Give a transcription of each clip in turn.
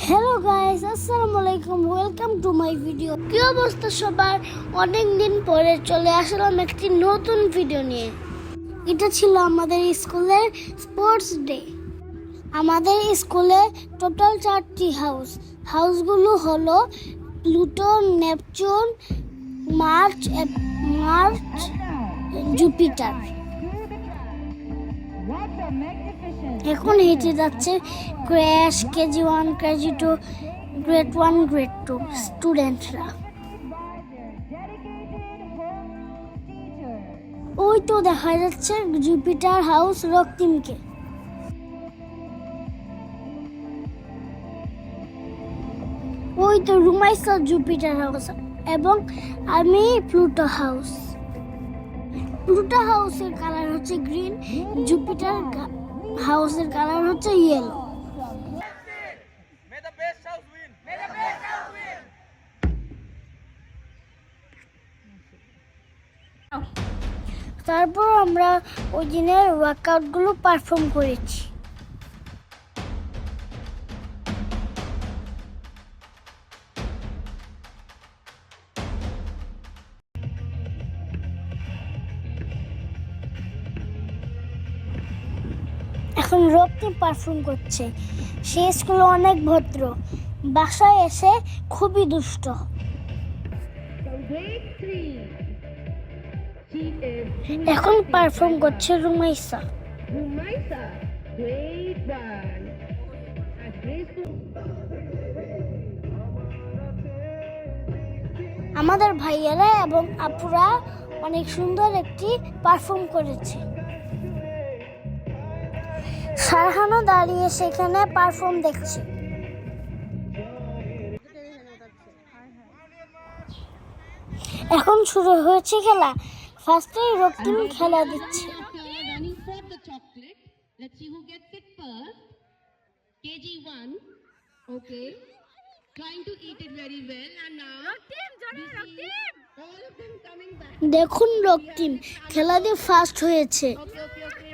Hello guys, আসসালামু আলাইকুম, welcome to my video. কি অবস্থা সবার? অনেক দিন পরে চলে আসলাম একটি নতুন ভিডিও নিয়ে। এটা ছিল আমাদের স্কুলের স্পোর্টস ডে। আমাদের স্কুলে টোটাল 4টি হাউসগুলো হলো প্লুটো, নেপচুন, মার্চ, জুপিটার। এখন হেঁটে যাচ্ছে crash, KG1, KG2, grade 1, grade 2 স্টুডেন্টরা। ওই তো দেখা যাচ্ছে জুপিটার হাউস রক্তিমকে। ওই তো রুমাইসা জুপিটার হাউস এবং আমি প্লুটো হাউস। প্লুটো হাউসের কালার হচ্ছে গ্রিন, জুপিটার হাউসের কালার হচ্ছে ইয়েলো। তারপর আমরা ওই দিনের ওয়ার্কআউটগুলো পারফর্ম করেছি। এখন রক্তিম পারফর্ম করছে। সে স্কুলে অনেক ভদ্র, বাসায় এসে খুবই দুষ্ট। এখন পারফর্ম করছে রুমাইসা। আমাদের ভাইয়েরা এবং আপুরা অনেক সুন্দর একটি পারফর্ম করেছে। সারহানও দাঁড়িয়ে সেখানে পারফর্ম দেখছে। এখন শুরু হয়েছে খেলা। ফার্স্টে রক্তিম খেলা দিচ্ছে। KG1, okay, trying to eat it very well, and now all of them coming back. দেখুন রক্তিম খেলা দিয়ে ফার্স্ট হয়েছে। Okay,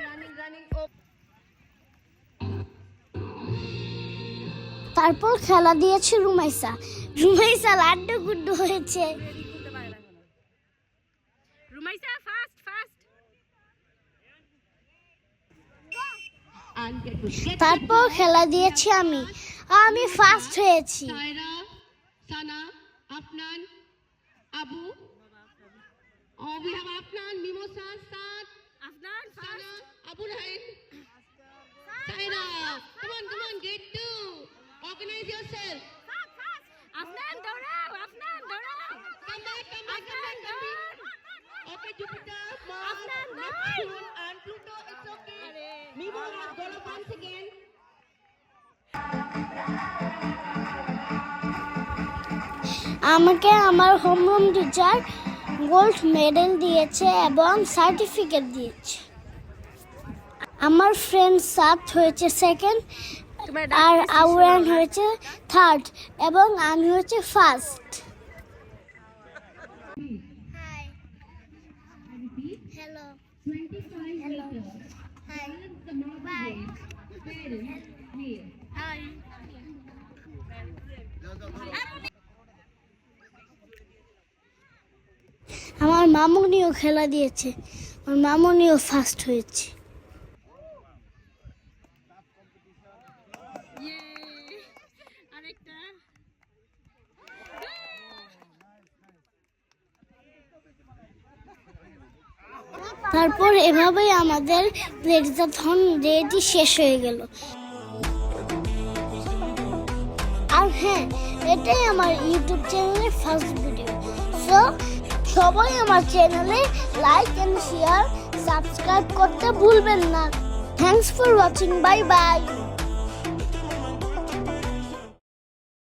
running. তারপর খেলা দিয়েছে রুমাইসা লাড্ডু গুড্ডু হয়েছে। তারপর খেলা দিয়েছি আমি ফার্স্ট হয়েছি। Saira, Sana, Afnan, Abu. Oh, we have Afnan, Mimosa, Saad, Afnan, Sana, Abu Rahim, Saira. Come on, get 2. Organize yourself. Afnan, daurao. Come back. Okay, Jupiter, Mars, Neptune, and Pluto. It's okay. Mimo has gone up once again. আমাকে আমার হোমরুম teacher gold medal দিয়েছে এবং certificate দিয়েছে। আমার friend সাত হয়েছে second, আর আউরান হয়েছে third এবং আমি হচ্ছে ফার্স্ট। হ্যালো, আমার মামুনিও খেলা দিয়েছে, আমার মামুনিও ফার্স্ট হয়েছে। তারপর এভাবেই আমাদের প্লেজাথন ডেটি শেষ হয়ে গেল। আর হ্যাঁ, এটাই আমার ইউটিউব চ্যানেলের ফার্স্ট ভিডিও। সো সবাই আমার চ্যানেলে লাইক এন্ড শেয়ার, সাবস্ক্রাইব করতে ভুলবেন না। Thanks for watching, bye bye.